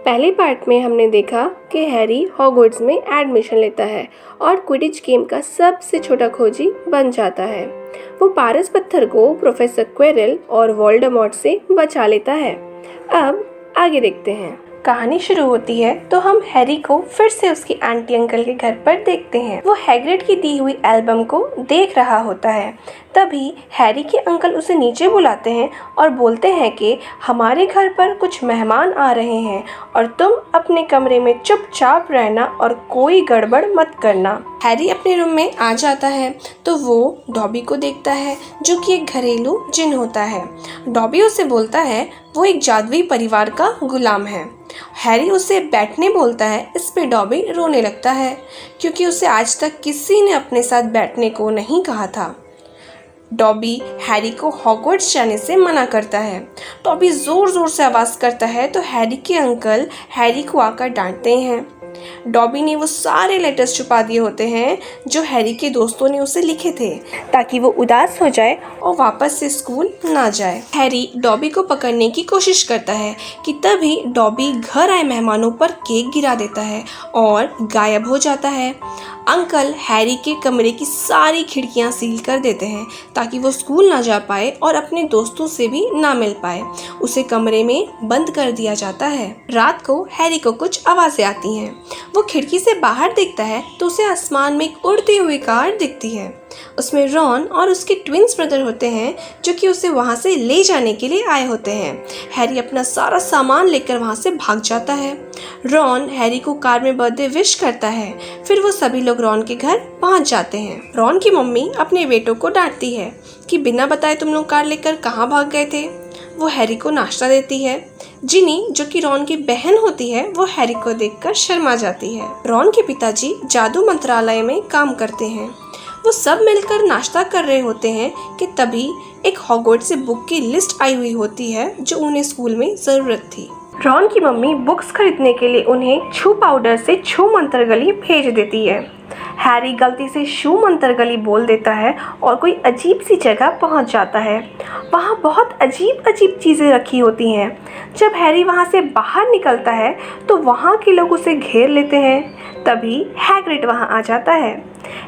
पहले पार्ट में हमने देखा कि हैरी हॉगवर्ट्स में एडमिशन लेता है और क्विडिच गेम का सबसे छोटा खोजी बन जाता है। वो पारस पत्थर को प्रोफेसर क्वेरेल और वोल्डेमॉर्ट से बचा लेता है। अब आगे देखते हैं। कहानी शुरू होती है तो हम हैरी को फिर से उसकी आंटी अंकल के घर पर देखते हैं। वो हैग्रिड की दी हुई एल्बम को देख रहा होता है। तभी हैरी के अंकल उसे नीचे बुलाते हैं और बोलते हैं कि हमारे घर पर कुछ मेहमान आ रहे हैं और तुम अपने कमरे में चुपचाप रहना और कोई गड़बड़ मत करना। हैरी अपने रूम में आ जाता है तो वो डॉबी को देखता है जो कि एक घरेलू जिन होता है। डॉबी उसे बोलता है वो एक जादुई परिवार का गुलाम है। हैरी उसे बैठने बोलता है। इस पे डॉबी रोने लगता है क्योंकि उसे आज तक किसी ने अपने साथ बैठने को नहीं कहा था। डॉबी हैरी को हॉगवर्ट्स जाने से मना करता है। डॉबी जोर जोर से आवाज़ करता है तो हैरी के अंकल हैरी को आकर डांटते हैं। डॉबी ने वो सारे लेटर्स छुपा दिए होते हैं जो हैरी के दोस्तों ने उसे लिखे थे ताकि वो उदास हो जाए और वापस से स्कूल ना जाए। हैरी डॉबी को पकड़ने की कोशिश करता है कि तभी डॉबी घर आए मेहमानों पर केक गिरा देता है और गायब हो जाता है। अंकल हैरी के कमरे की सारी खिड़कियां सील कर देते हैं ताकि वो स्कूल ना जा पाए और अपने दोस्तों से भी ना मिल पाए। उसे कमरे में बंद कर दिया जाता है। रात को हैरी को कुछ आवाज़ें आती हैं। वो खिड़की से बाहर देखता है तो उसे आसमान में एक उड़ती हुई कार दिखती है। उसमें रॉन और उसके ट्विंस ब्रदर होते हैं जो कि उसे वहाँ से ले जाने के लिए आए होते हैं। हैरी अपना सारा सामान लेकर वहाँ से भाग जाता है। रॉन हैरी को कार में बर्थडे विश करता है। फिर वो सभी लोग रॉन के घर पहुँच जाते हैं। रॉन की मम्मी अपने बेटों को डांटती है कि बिना बताए तुम लोग कार लेकर कहाँ भाग गए थे। वो हैरी को नाश्ता देती है। जिनी जो कि रॉन की बहन होती है वो हैरी को देखकर शर्मा जाती है। रॉन के पिताजी जादू मंत्रालय में काम करते हैं। वो सब मिलकर नाश्ता कर रहे होते हैं कि तभी एक हॉगवर्ट्स से बुक की लिस्ट आई हुई होती है जो उन्हें स्कूल में ज़रूरत थी। रॉन की मम्मी बुक्स खरीदने के लिए उन्हें छू पाउडर से छू मंतर गली भेज देती है। हैरी गलती से शू मंतर गली बोल देता है और कोई अजीब सी जगह पहुंच जाता है। वहां बहुत अजीब अजीब चीज़ें रखी होती हैं। जब हैरी वहां से बाहर निकलता है तो वहां के लोग उसे घेर लेते हैं। तभी हैग्रिड वहां आ जाता है।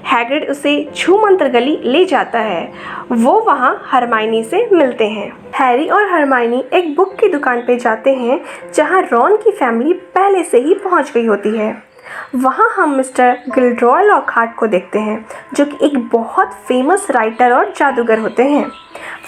हैग्रिड उसे छू मंतर गली ले जाता है। वो वहां हरमाइनी से मिलते हैं। हैरी और हरमाइनी एक बुक की दुकान पे जाते हैं जहां रॉन की फैमिली पहले से ही पहुंच गई होती है। वहाँ हम मिस्टर गिल्ड्रॉय लॉकहार्ट को देखते हैं जो कि एक बहुत फेमस राइटर और जादूगर होते हैं।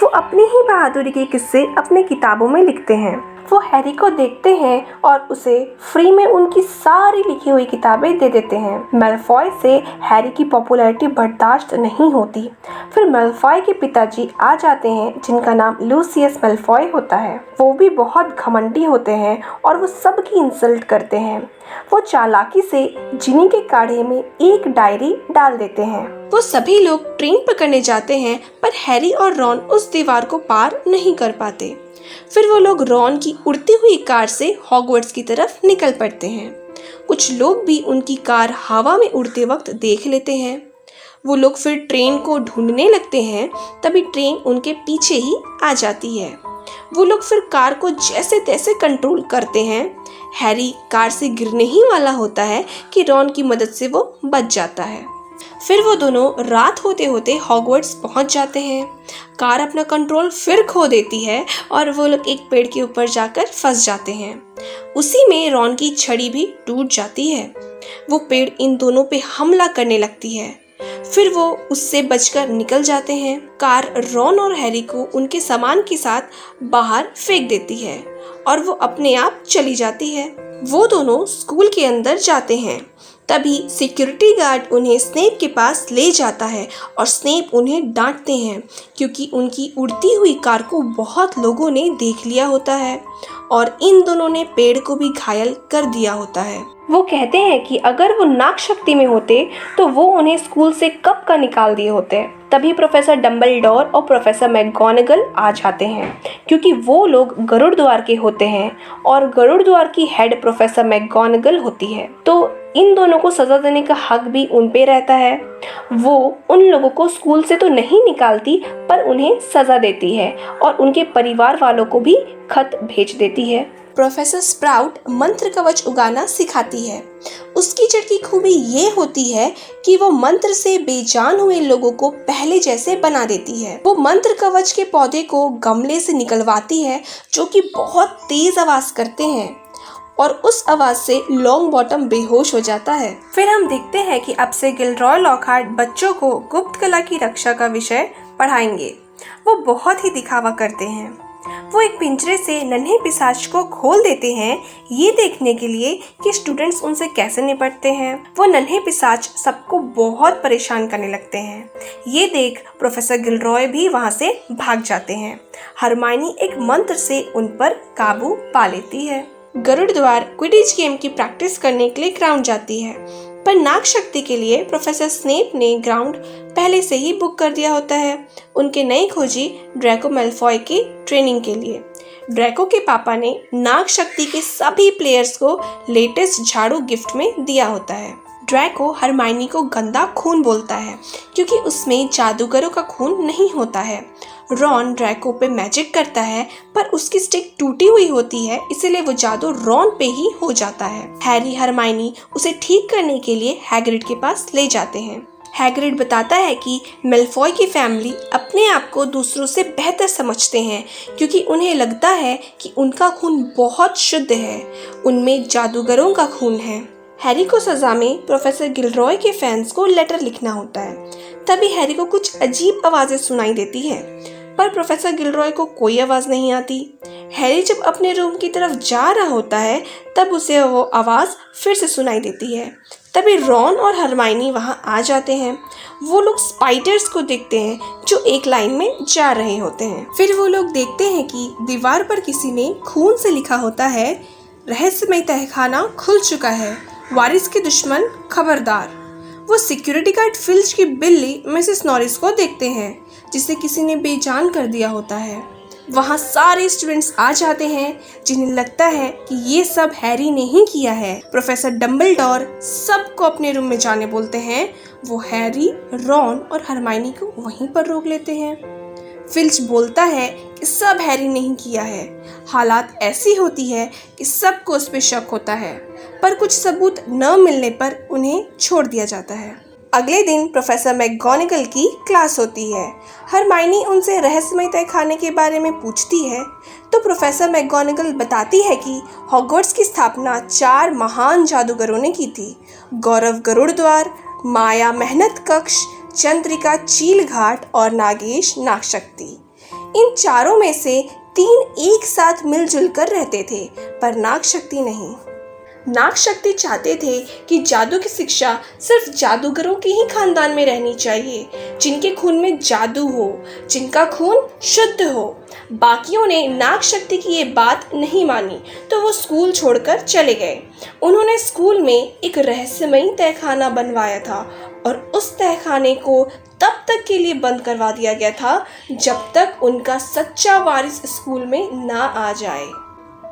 वो अपनी ही बहादुरी के किस्से अपने किताबों में लिखते हैं। वो हैरी को देखते हैं और उसे फ्री में उनकी सारी लिखी हुई किताबें दे देते हैं। मैलफॉय से हैरी की पॉपुलैरिटी बर्दाश्त नहीं होती। फिर मैलफॉय के पिताजी आ जाते हैं जिनका नाम लूसियस मैलफॉय होता है। वो भी बहुत घमंडी होते हैं और वो सबकी इंसल्ट करते हैं। वो चालाकी से जिनी के काढ़े में एक डायरी डाल देते हैं। वो सभी लोग ट्रेन पकड़ने जाते हैं पर हैरी और रॉन उस दीवार को पार नहीं कर पाते। फिर वो लोग रॉन की उड़ती हुई कार से हॉगवर्ट्स की तरफ निकल पड़ते हैं। कुछ लोग भी उनकी कार हवा में उड़ते वक्त देख लेते हैं। वो लोग फिर ट्रेन को ढूंढने लगते हैं। तभी ट्रेन उनके पीछे ही आ जाती है। वो लोग फिर कार को जैसे तैसे कंट्रोल करते हैं। हैरी कार से गिरने ही वाला होता है कि रॉन की मदद से वो बच जाता है। फिर वो दोनों रात होते होते हॉगवर्ट्स पहुंच जाते हैं। कार अपना कंट्रोल फिर खो देती है और वो लोग एक पेड़ के ऊपर जाकर फंस जाते हैं। उसी में रॉन की छड़ी भी टूट जाती है। वो पेड़ इन दोनों पे हमला करने लगती है। फिर वो उससे बचकर निकल जाते हैं। कार रॉन और हैरी को उनके सामान के साथ बाहर फेंक देती है और वो अपने आप चली जाती है। वो दोनों स्कूल के अंदर जाते हैं। तभी सिक्योरिटी गार्ड उन्हें स्नेप के पास ले जाता है और स्नेप उन्हें डांटते हैं क्योंकि उनकी उड़ती हुई कार को बहुत लोगों ने देख लिया होता है और इन दोनों ने पेड़ को भी घायल कर दिया होता है। वो कहते हैं कि अगर वो नाग शक्ति में होते तो वो उन्हें स्कूल से कब का निकाल दिए होते। तभी प्रोफेसर डम्बलडोर और प्रोफेसर मैगगोनागल आ जाते हैं क्योंकि वो लोग गरुड़ द्वार के होते हैं और गरुड़ द्वार की हेड प्रोफेसर मैगगोनागल होती है। तो इन दोनों को सज़ा देने का हक भी उन पे रहता है। वो उन लोगों को स्कूल से तो नहीं निकालती, पर उन्हें सज़ा देती है और उनके परिवार वालों को भी खत भेज देती है। प्रोफेसर स्प्राउट मंत्र कवच उगाना सिखाती है। उसकी जड़ की खूबी ये होती है कि वो मंत्र से बेजान हुए लोगों को पहले जैसे बना देती है। वो मंत्र कवच के पौधे को गमले से निकलवाती है, जो कि बहुत तेज आवाज करते हैं, और उस आवाज से लॉन्ग बॉटम बेहोश हो जाता है। फिर हम देखते हैं कि अब से गिलरॉय लॉकहार्ट बच्चों को गुप्त कला की रक्षा का विषय पढ़ाएंगे। वो बहुत ही दिखावा करते हैं। वो एक पिंजरे से नन्हे पिशाच को खोल देते हैं, ये देखने के लिए कि स्टूडेंट्स उनसे कैसे निपटते हैं। वो नन्हे पिशाच सबको बहुत परेशान करने लगते हैं। ये देख प्रोफेसर गिलरॉय भी वहाँ से भाग जाते हैं। हरमाइनी एक मंत्र से उन पर काबू पा लेती है। गरुड़ द्वार क्विडिच गेम की प्रैक्टिस करने के लिए ग्राउंड जाती है, पर नाग शक्ति के लिए प्रोफेसर स्नेप ने ग्राउंड पहले से ही बुक कर दिया होता है, उनके नए खोजी ड्रैको मैलफॉय की ट्रेनिंग के लिए। ड्रैको के पापा ने नाग शक्ति के सभी प्लेयर्स को लेटेस्ट झाड़ू गिफ्ट में दिया होता है। ड्रैको हरमाइनी को गंदा खून बोलता है, क्योंकि उसमें जादूगरों का खून नहीं होता है। रॉन ड्रैको पे मैजिक करता है, पर उसकी स्टिक टूटी हुई होती है, इसलिए वो जादू रॉन पे ही हो जाता है। हैरी हरमाइनी उसे ठीक करने के लिए हैग्रिड के पास ले जाते हैं। हैग्रिड बताता है कि मैलफॉय की फैमिली अपने आप को दूसरों से बेहतर समझते हैं, क्योंकि उन्हें लगता है कि उनका खून बहुत शुद्ध है, उनमें जादूगरों का खून है। हैरी को सजा में प्रोफेसर गिलरॉय के फैंस को लेटर लिखना होता है। तभी हैरी को कुछ अजीब आवाजें सुनाई देती हैं, पर प्रोफेसर गिलरॉय को कोई आवाज नहीं आती। हैरी जब अपने रूम की तरफ जा रहा होता है, तब उसे वो आवाज फिर से सुनाई देती है। तभी रॉन और हरमाइनी वहां आ जाते हैं। वो लोग स्पाइडर्स को देखते हैं जो एक लाइन में जा रहे होते हैं। फिर वो लोग देखते हैं कि दीवार पर किसी ने खून से लिखा होता है, रहस्यमय तहखाना खुल चुका है, वारिस के दुश्मन खबरदार। वो सिक्योरिटी गार्ड फिल्च की बिल्ली मिसेस नॉरिस को देखते हैं, जिसे किसी ने बेजान कर दिया होता है। वहाँ सारे स्टूडेंट्स आ जाते हैं, जिन्हें लगता है कि ये सब हैरी ने ही किया है। प्रोफेसर डम्बलडोर सबको अपने रूम में जाने बोलते हैं। वो हैरी, रॉन और हरमाइनी को वहीं पर रोक लेते हैं। फिल्च बोलता है कि सब हैरी ने ही किया है। हालात ऐसी होती है कि सबको उस पर शक होता है, पर कुछ सबूत न मिलने पर उन्हें छोड़ दिया जाता है। अगले दिन प्रोफेसर मैकगोनागल की क्लास होती है। हरमाइनी उनसे रहस्यमय तहखाने के बारे में पूछती है, तो प्रोफेसर मैकगोनागल बताती है कि हॉगवर्ट्स की स्थापना 4 महान जादूगरों ने की थी। गौरव गरुड़ द्वार, माया मेहनत कक्ष, चंद्रिका चील घाट और नागेश नागशक्ति। इन चारों में से 3 एक साथ मिलजुल कर रहते थे, पर नागशक्ति नहीं। नागशक्ति चाहते थे कि जादू की शिक्षा सिर्फ जादूगरों के ही खानदान में रहनी चाहिए, जिनके खून में जादू हो, जिनका खून शुद्ध हो। बाकियों ने नागशक्ति की ये बात नहीं मानी, तो वो स्कूल छोड़कर चले गए। उन्होंने स्कूल में एक रहस्यमयी तहखाना बनवाया था, और उस तहखाने को तब तक के लिए बंद करवा दिया गया था जब तक उनका सच्चा वारिस स्कूल में ना आ जाए।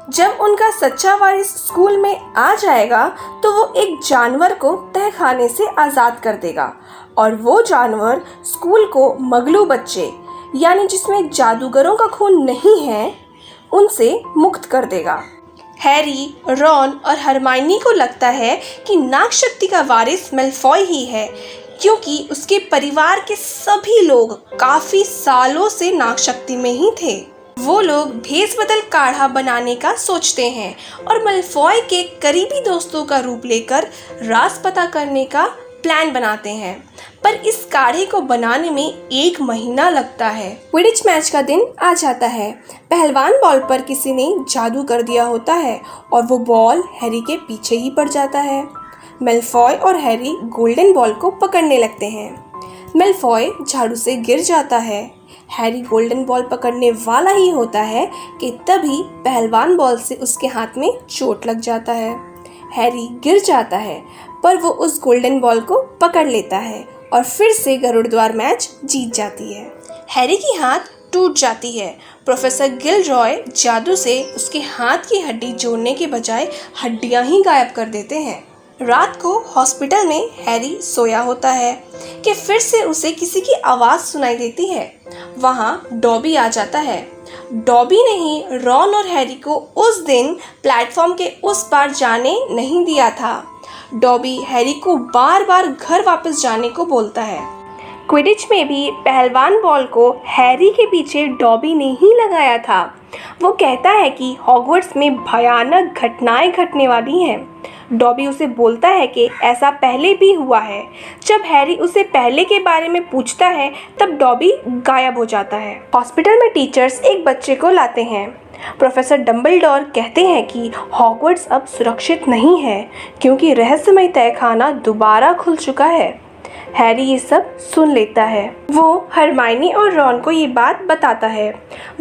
जब उनका सच्चा वारिस स्कूल में आ जाएगा, तो वो एक जानवर को तहखाने से आज़ाद कर देगा, और वो जानवर स्कूल को मगलू बच्चे, यानी जिसमें जादूगरों का खून नहीं है, उनसे मुक्त कर देगा। हैरी, रॉन और हरमाइनी को लगता है कि नागशक्ति का वारिस मैलफॉय ही है, क्योंकि उसके परिवार के सभी लोग काफ़ी सालों से नागशक्ति में ही थे। वो लोग भेस बदल काढ़ा बनाने का सोचते हैं और मैलफॉय के करीबी दोस्तों का रूप लेकर राज पता करने का प्लान बनाते हैं, पर इस काढ़े को बनाने में 1 महीना लगता है। क्विडिच मैच का दिन आ जाता है। पहलवान बॉल पर किसी ने जादू कर दिया होता है, और वो बॉल हैरी के पीछे ही पड़ जाता है। मैलफॉय और हैरी गोल्डन बॉल को पकड़ने लगते हैं। मैलफॉय झाड़ू से गिर जाता है। हैरी गोल्डन बॉल पकड़ने वाला ही होता है कि तभी पहलवान बॉल से उसके हाथ में चोट लग जाता है। हैरी गिर जाता है, पर वो उस गोल्डन बॉल को पकड़ लेता है और फिर से गरुड़ द्वार मैच जीत जाती है। हैरी की हाथ टूट जाती है। प्रोफेसर गिलरॉय जादू से उसके हाथ की हड्डी जोड़ने के बजाय हड्डियां ही गायब कर देते हैं। रात को हॉस्पिटल में हैरी सोया होता है कि फिर से उसे किसी की आवाज़ सुनाई देती है। वहाँ डॉबी आ जाता है। डॉबी ने ही रॉन और हैरी को उस दिन प्लेटफॉर्म के उस पार जाने नहीं दिया था। डॉबी हैरी को बार बार घर वापस जाने को बोलता है। क्विडिच में भी पहलवान बॉल को हैरी के पीछे डॉबी ने ही लगाया था। वो कहता है कि हॉगवर्ट्स में भयानक घटनाएं घटने वाली हैं। डॉबी उसे बोलता है कि ऐसा पहले भी हुआ है। जब हैरी उसे पहले के बारे में पूछता है तब डॉबी गायब हो जाता है। हॉस्पिटल में टीचर्स एक बच्चे को लाते हैं। प्रोफेसर डंबलडोर कहते हैं कि हॉगवर्ट्स अब सुरक्षित नहीं है क्योंकि रहस्यमय तहखाना दोबारा खुल चुका है। हैरी ये सब सुन लेता है। वो हरमाइनी और रॉन को ये बात बताता है।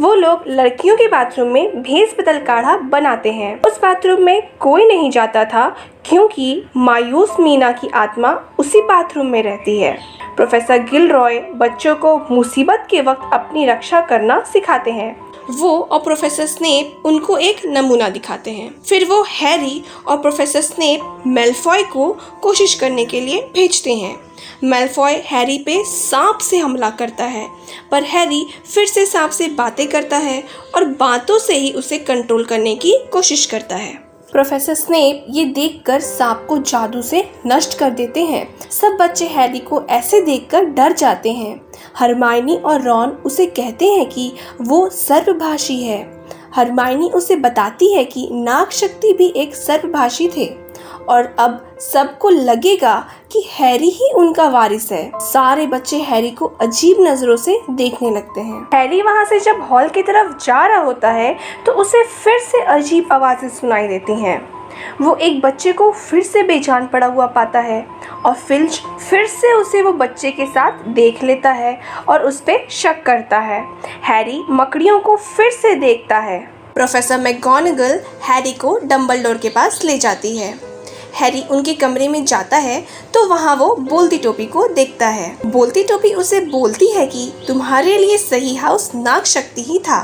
वो लोग लड़कियों के बाथरूम में भेस बदल काढ़ा बनाते हैं। उस बाथरूम में कोई नहीं जाता था क्योंकि मायूस मीना की आत्मा उसी बाथरूम में रहती है। प्रोफेसर गिलरॉय बच्चों को मुसीबत के वक्त अपनी रक्षा करना सिखाते हैं। वो और प्रोफेसर स्नेप उनको एक नमूना दिखाते हैं। फिर वो हैरी और प्रोफेसर स्नेप मैलफॉय को कोशिश करने के लिए भेजते हैं। मैलफॉय हैरी पे सांप से हमला करता है, पर हैरी फिर से सांप से बातें करता है और बातों से ही उसे कंट्रोल करने की कोशिश करता है। प्रोफेसर स्नेप ये देखकर सांप को जादू से नष्ट कर देते हैं। सब बच्चे हैरी को ऐसे देखकर डर जाते हैं। हरमाइनी और रॉन उसे कहते हैं कि वो सर्वभाषी है। हरमाइनी उसे बताती है कि नागशक्ति भी एक सर्वभाषी थे और अब सबको लगेगा कि हैरी ही उनका वारिस है। सारे बच्चे हैरी को अजीब नजरों से देखने लगते हैं। हैरी वहाँ से जब हॉल की तरफ जा रहा होता है तो उसे फिर से अजीब आवाज़ें सुनाई देती हैं। वो एक बच्चे को फिर से बेजान पड़ा हुआ पाता है और फिल्च फिर से उसे वो बच्चे के साथ देख लेता है और उस पर शक करता है। हैरी मकड़ियों को फिर से देखता है। प्रोफेसर मैगोनागल हैरी को डंबलडोर के पास ले जाती है। हैरी उनके कमरे में जाता है तो वहाँ वो बोलती टोपी को देखता है। बोलती टोपी उसे बोलती है कि तुम्हारे लिए सही हाउस नागशक्ति ही था।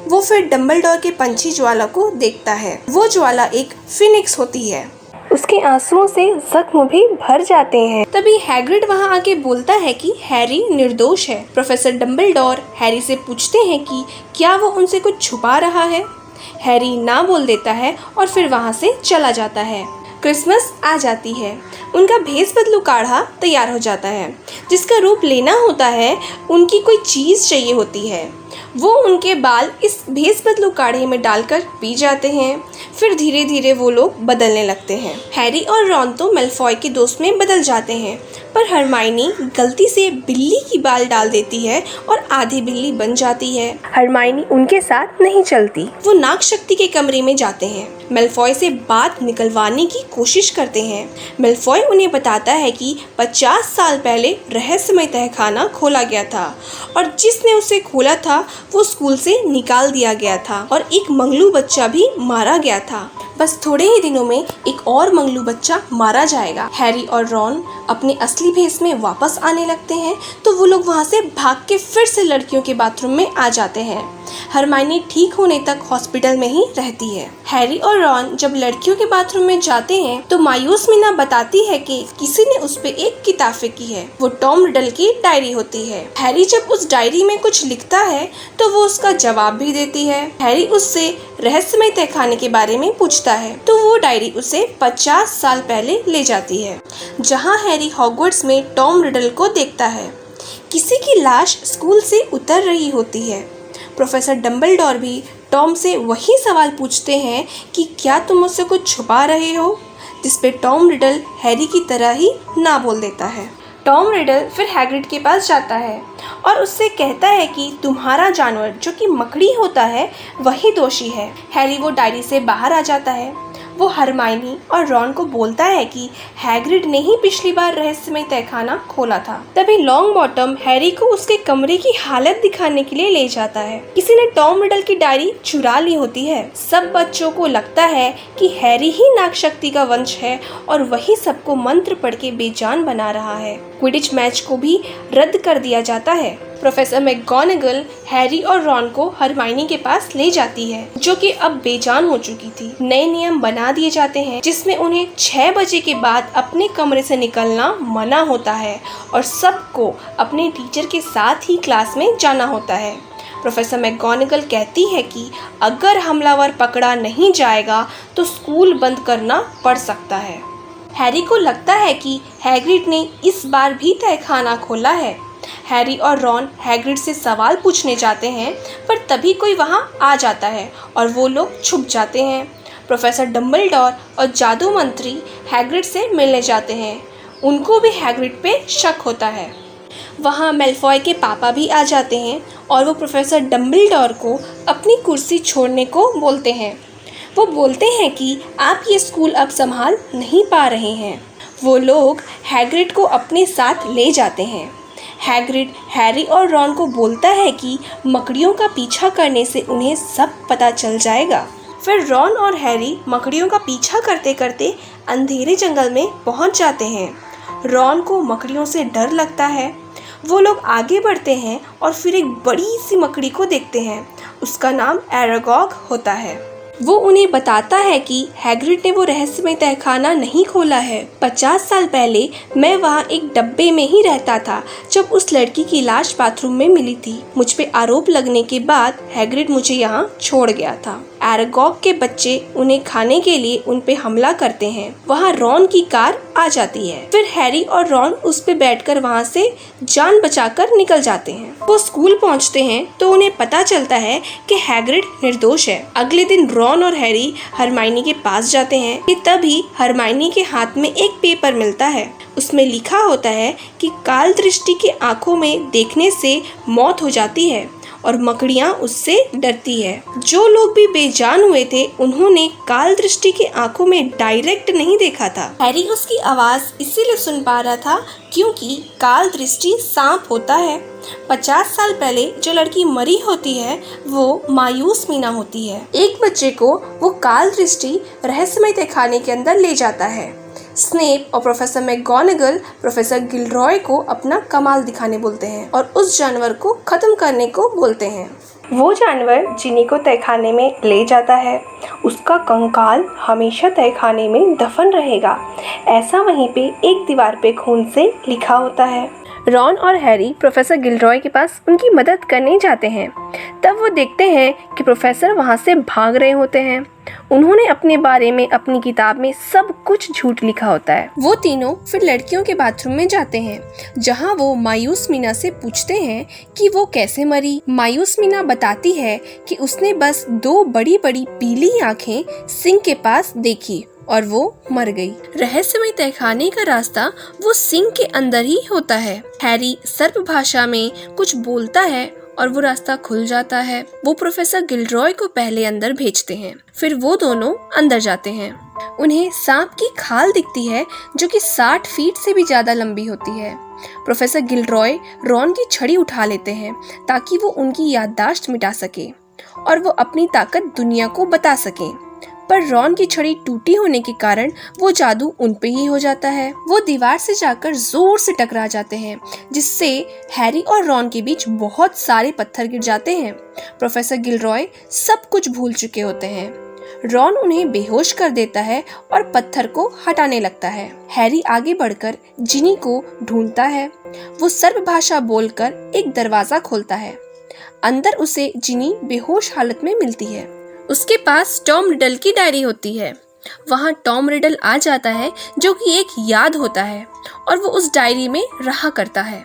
वो फिर डंबलडोर के पंछी ज्वाला को देखता है। वो ज्वाला एक फिनिक्स होती है। उसके आंसुओं से जख्म भी भर जाते हैं। तभी हैग्रिड वहाँ आके बोलता है कि हैरी निर्दोष है। प्रोफेसर डंबलडोर हैरी से पूछते हैं कि क्या वो उनसे कुछ छुपा रहा है। हैरी ना बोल देता है और फिर वहाँ से चला जाता है। क्रिसमस आ जाती है। उनका भेस बदलू काढ़ा तैयार हो जाता है। जिसका रूप लेना होता है उनकी कोई चीज़ चाहिए होती है। वो उनके बाल इस भेस बदलू काढ़े में डालकर पी जाते हैं। फिर धीरे धीरे वो लोग बदलने लगते हैं। हैरी और रॉन तो मैलफॉय के दोस्त में बदल जाते हैं, पर हरमाइनी गलती से बिल्ली की बाल डाल देती है और आधी बिल्ली बन जाती है। हरमाइनी उनके साथ नहीं चलती। वो नागशक्ति के कमरे में जाते हैं। मैलफॉय से बात निकलवाने की कोशिश करते हैं। मैलफॉय उन्हें बताता है कि 50 साल पहले रहस्यमय तहखाना खोला गया था और जिसने उसे खोला था वो स्कूल से निकाल दिया गया था और एक मंगलू बच्चा भी मारा गया था। बस थोड़े ही दिनों में एक और मंगलू बच्चा मारा जाएगा। हैरी और रॉन अपने असली भेस में वापस आने लगते हैं तो वो लोग वहाँ से भाग के फिर से लड़कियों के बाथरूम में आ जाते हैं। हरमाइनी ठीक होने तक हॉस्पिटल में ही रहती है। हैरी और रॉन जब लड़कियों के बाथरूम में जाते हैं तो मायूस मीना बताती है कि किसी ने उस पे एक किताब फेंकी है। वो टॉम रिडल की डायरी होती है। हैरी जब उस डायरी में कुछ लिखता है तो वो उसका जवाब भी देती है। हैरी उससे रहस्यमय तहखाने के बारे में पूछता है तो वो डायरी उसे 50 साल पहले ले जाती है, जहाँ हैरी हॉगवर्ट्स में टॉम रिडल को देखता है। किसी की लाश स्कूल से उतर रही होती है। प्रोफेसर डंबलडोर भी टॉम से वही सवाल पूछते हैं कि क्या तुम मुझसे कुछ छुपा रहे हो, जिसपे टॉम रिडल हैरी की तरह ही ना बोल देता है। टॉम रिडल फिर हैग्रिड के पास जाता है और उससे कहता है कि तुम्हारा जानवर जो कि मकड़ी होता है वही दोषी है। हैरी वो डायरी से बाहर आ जाता है। वो हरमाइनी और रॉन को बोलता है कि हैग्रिड ने ही पिछली बार रहस्यमय तहखाना खोला था। तभी लॉन्ग बॉटम हैरी को उसके कमरे की हालत दिखाने के लिए ले जाता है। किसी ने टॉम रिडल की डायरी चुरा ली होती है। सब बच्चों को लगता है कि हैरी ही नागशक्ति का वंश है और वही सबको मंत्र पढ़ के बेजान बना रहा है। क्विडिच मैच को भी रद्द कर दिया जाता है। प्रोफेसर मैकगोनागल हैरी और रॉन को हरमाइनी के पास ले जाती है, जो कि अब बेजान हो चुकी थी। नए नियम बना दिए जाते हैं जिसमें उन्हें 6 बजे के बाद अपने कमरे से निकलना मना होता है और सबको अपने टीचर के साथ ही क्लास में जाना होता है। प्रोफेसर मैकगोनागल कहती है कि अगर हमलावर पकड़ा नहीं जाएगा तो स्कूल बंद करना पड़ सकता है। हैरी को लगता है कि हैग्रिड ने इस बार भी तहखाना खोला है। हैरी और रॉन हैग्रिड से सवाल पूछने जाते हैं, पर तभी कोई वहां आ जाता है और वो लोग छुप जाते हैं। प्रोफेसर डम्बलडोर और जादू मंत्री हैग्रिड से मिलने जाते हैं। उनको भी हैग्रिड पे शक होता है। वहाँ मेलफॉय के पापा भी आ जाते हैं और वो प्रोफेसर डम्बलडोर को अपनी कुर्सी छोड़ने को बोलते हैं। वो बोलते हैं कि आप ये स्कूल अब संभाल नहीं पा रहे हैं। वो लोग हैग्रिड को अपने साथ ले जाते हैं। हैग्रिड हैरी और रॉन को बोलता है कि मकड़ियों का पीछा करने से उन्हें सब पता चल जाएगा। फिर रॉन और हैरी मकड़ियों का पीछा करते करते अंधेरे जंगल में पहुंच जाते हैं। रॉन को मकड़ियों से डर लगता है। वो लोग आगे बढ़ते हैं और फिर एक बड़ी सी मकड़ी को देखते हैं। उसका नाम एरागॉग होता है। वो उन्हें बताता है कि हैग्रिड ने वो रहस्यमय तहखाना नहीं खोला है। 50 साल पहले मैं वहाँ एक डब्बे में ही रहता था जब उस लड़की की लाश बाथरूम में मिली थी। मुझ पे आरोप लगने के बाद हैग्रिड मुझे यहाँ छोड़ गया था। एरागॉग के बच्चे उन्हें खाने के लिए उन पे हमला करते हैं। वहाँ रॉन की कार आ जाती है। फिर हैरी और रॉन उस पे बैठकर वहाँ से जान बचाकर निकल जाते हैं। वो स्कूल पहुँचते हैं तो उन्हें पता चलता है कि हैग्रिड निर्दोष है। अगले दिन रॉन और हैरी हरमाइनी के पास जाते हैं कि तभी हरमाइनी के हाथ में एक पेपर मिलता है। उसमें लिखा होता है कि काल दृष्टि की आंखों में देखने से मौत हो जाती है और मकड़ियाँ उससे डरती है। जो लोग भी बेजान हुए थे उन्होंने काल दृष्टि की आंखों में डायरेक्ट नहीं देखा था। हैरी उसकी आवाज़ इसीलिए सुन पा रहा था क्योंकि काल दृष्टि सांप होता है। 50 साल पहले जो लड़की मरी होती है वो मायूस मीना होती है। एक बच्चे को वो काल दृष्टि रहस्यमय तहखाने के अंदर ले जाता है। स्नेप और प्रोफेसर मैकगोनागल प्रोफेसर गिलरॉय को अपना कमाल दिखाने बोलते हैं और उस जानवर को खत्म करने को बोलते हैं। वो जानवर जिनी को तहखाने में ले जाता है। उसका कंकाल हमेशा तहखाने में दफन रहेगा, ऐसा वहीं पे एक दीवार पे खून से लिखा होता है। रॉन और हैरी प्रोफेसर गिलरॉय के पास उनकी मदद करने जाते हैं। तब वो देखते हैं कि प्रोफेसर वहाँ से भाग रहे होते हैं। उन्होंने अपने बारे में अपनी किताब में सब कुछ झूठ लिखा होता है। वो तीनों फिर लड़कियों के बाथरूम में जाते हैं जहाँ वो मायूस मीना से पूछते हैं कि वो कैसे मरी। मायूस मीना बताती है कि उसने बस 2 बड़ी बड़ी पीली आंखें सिंह के पास देखी और वो मर गई। रहस्यमय तहखाने का रास्ता वो सिंह के अंदर ही होता है। हैरी सर्प भाषा में कुछ बोलता है और वो रास्ता खुल जाता है। वो प्रोफेसर गिलरॉय को पहले अंदर भेजते हैं। फिर वो दोनों अंदर जाते हैं। उन्हें सांप की खाल दिखती है जो कि 60 फीट से भी ज्यादा लंबी होती है। प्रोफेसर गिलरॉय रॉन की छड़ी उठा लेते हैं ताकि वो उनकी याददाश्त मिटा सके और वो अपनी ताकत दुनिया को बता सके। पर रॉन की छड़ी टूटी होने के कारण वो जादू उन पे ही हो जाता है। वो दीवार से जाकर जोर से टकरा जाते हैं जिससे हैरी और रॉन के बीच बहुत सारे पत्थर गिर जाते हैं। प्रोफेसर गिलरॉय सब कुछ भूल चुके होते हैं। रॉन उन्हें बेहोश कर देता है और पत्थर को हटाने लगता है। हैरी आगे बढ़कर जिनी को ढूंढता है। वो सर्प भाषा बोलकर एक दरवाजा खोलता है। अंदर उसे जिनी बेहोश हालत में मिलती है। उसके पास टॉम रिडल की डायरी होती है। वहाँ टॉम रिडल आ जाता है जो कि एक याद होता है और वो उस डायरी में रहा करता है।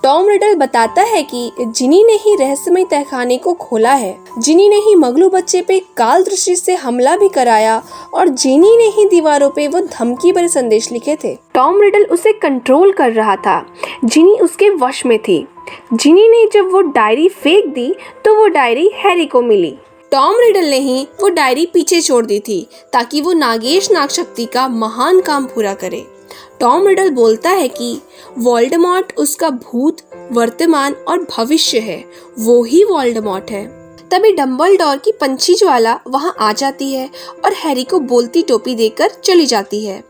टॉम रिडल बताता है कि जिनी ने ही रहस्यमय तहखाने को खोला है। जिनी ने ही मगलू बच्चे पे काल दृष्टि से हमला भी कराया और जिनी ने ही दीवारों पे वो धमकी भरे संदेश लिखे थे। टॉम रिडल उसे कंट्रोल कर रहा था। जिनी उसके वश में थी। जिनी ने जब वो डायरी फेंक दी तो वो डायरी हैरी को मिली। टॉम रिडल ने ही वो डायरी पीछे छोड़ दी थी ताकि वो नागेश नागशक्ति का महान काम पूरा करे। टॉम रिडल बोलता है कि वोल्डेमॉर्ट उसका भूत, वर्तमान और भविष्य है। वो ही वोल्डेमॉर्ट है। तभी डम्बलडोर की पंछी ज्वाला वहाँ आ जाती है और हैरी को बोलती टोपी देकर चली जाती है।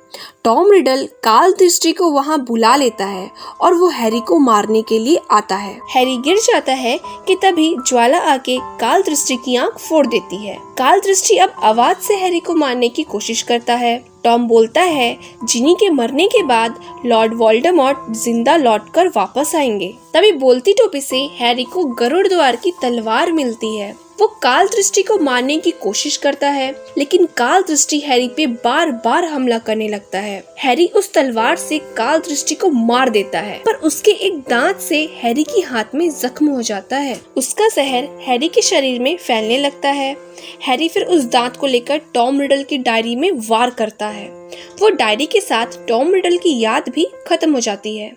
टॉम रिडल काल दृष्टि को वहाँ बुला लेता है और वो हैरी को मारने के लिए आता है। हैरी गिर जाता है कि तभी ज्वाला आके काल दृष्टि की आंख फोड़ देती है। काल दृष्टि अब आवाज से हैरी को मारने की कोशिश करता है। टॉम बोलता है जिनी के मरने के बाद लॉर्ड वोल्डेमॉर्ट जिंदा लौटकर वापस आएंगे। तभी बोलती टोपी से हैरी को गरुड़ द्वार की तलवार मिलती है। वो काल दृष्टि को मारने की कोशिश करता है, लेकिन काल दृष्टि हैरी पे बार बार हमला करने लगता है। हैरी उस तलवार से काल दृष्टि को मार देता है, पर उसके एक दांत से हैरी के हाथ में जख्म हो जाता है। उसका जहर हैरी के शरीर में फैलने लगता है। हैरी फिर उस दांत को लेकर टॉम रिडल की डायरी में वार करता है। वो डायरी के साथ टॉम रिडल की याद भी खत्म हो जाती है।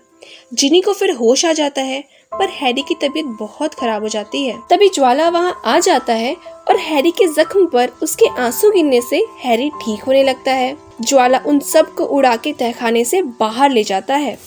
जिनी को फिर होश आ जाता है, पर हैरी की तबीयत बहुत खराब हो जाती है। तभी ज्वाला वहाँ आ जाता है और हैरी के जख्म पर उसके आंसू गिरने से हैरी ठीक होने लगता है। ज्वाला उन सब को उड़ा के तहखाने से बाहर ले जाता है।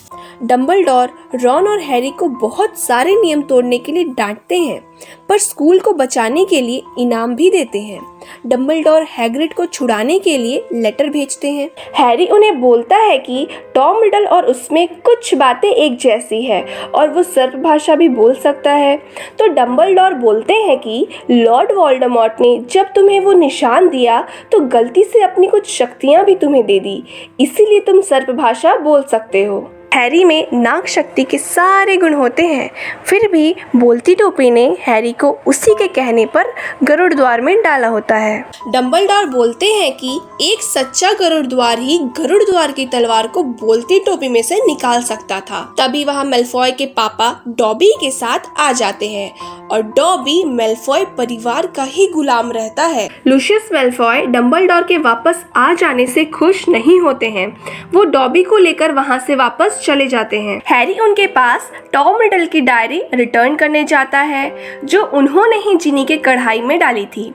डम्बलडोर रॉन और हैरी को बहुत सारे नियम तोड़ने के लिए डांटते हैं, पर स्कूल को बचाने के लिए इनाम भी देते हैं। डम्बलडोर हैग्रिड को छुड़ाने के लिए लेटर भेजते हैं। हैरी उन्हें बोलता है कि टॉम रिडल और उसमें कुछ बातें एक जैसी है और वो सर्प भाषा भी बोल सकता है। तो डम्बलडोर बोलते हैं कि लॉर्ड वोल्डेमॉर्ट ने जब तुम्हें वो निशान दिया तो गलती से अपनी कुछ शक्तियाँ भी तुम्हें दे दी, इसीलिए तुम सर्प भाषा बोल सकते हो। हैरी में नाग शक्ति के सारे गुण होते हैं, फिर भी बोलती टोपी ने हैरी को उसी के कहने पर गरुड़ द्वार में डाला होता है। डम्बलडोर बोलते हैं कि एक सच्चा गरुड़ द्वार ही गरुड़ द्वार की तलवार को बोलती टोपी में से निकाल सकता था। तभी वहाँ मेलफॉय के पापा डॉबी के साथ आ जाते हैं और डॉबी मेलफॉय परिवार का ही गुलाम रहता है। लूशियस मेलफॉय डम्बलडोर के वापस आ जाने से खुश नहीं होते हैं। वो डॉबी को लेकर वहाँ से वापस चले जाते हैं। हैरी उनके पास टॉम रिडल की डायरी रिटर्न करने जाता है, जो उन्होंने ही जिनी के कढ़ाई में डाली थी।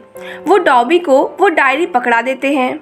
वो डॉबी को वो डायरी पकड़ा देते हैं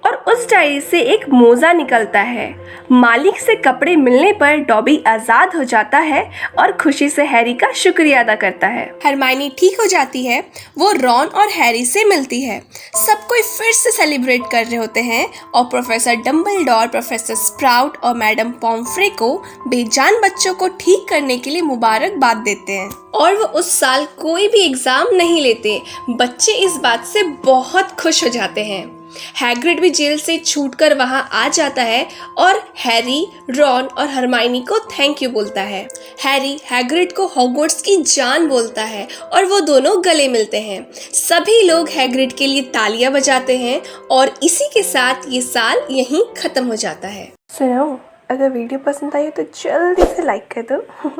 और उस डायरी से एक मोजा निकलता है। मालिक से कपड़े मिलने पर डॉबी आजाद हो जाता है और खुशी से हैरी का शुक्रिया अदा करता है। हरमाइनी ठीक हो जाती है। वो रॉन और हैरी से मिलती है। सब कोई फिर से सेलिब्रेट कर रहे होते हैं और प्रोफेसर डम्बलडोर, प्रोफेसर स्प्राउट और मैडम पॉम्फ्रे को बेजान बच्चों को ठीक करने के लिए मुबारकबाद देते हैं। और वो उस साल कोई भी एग्जाम नहीं लेते। बच्चे इस बात से बहुत खुश हो जाते हैं। हैग्रिड भी जेल से छूटकर वहां आ जाता है और हैरी, रॉन और हरमाइनी को थैंक यू बोलता है। हैरी हैग्रिड को हॉगवर्ट्स की जान बोलता है और वो दोनों गले मिलते हैं। सभी लोग हैग्रिड के लिए तालियां बजाते हैं और इसी के साथ ये साल यहीं खत्म हो जाता है। सुनो, अगर वीडियो पसंद आई हो तो जल्दी से लाइक कर दो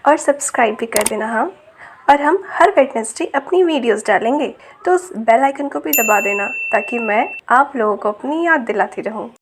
और सब्सक्राइब भी कर देना। हाँ, और हम हर वेडनेसडे अपनी वीडियोस डालेंगे, तो उस बेल आइकन को भी दबा देना ताकि मैं आप लोगों को अपनी याद दिलाती रहूं।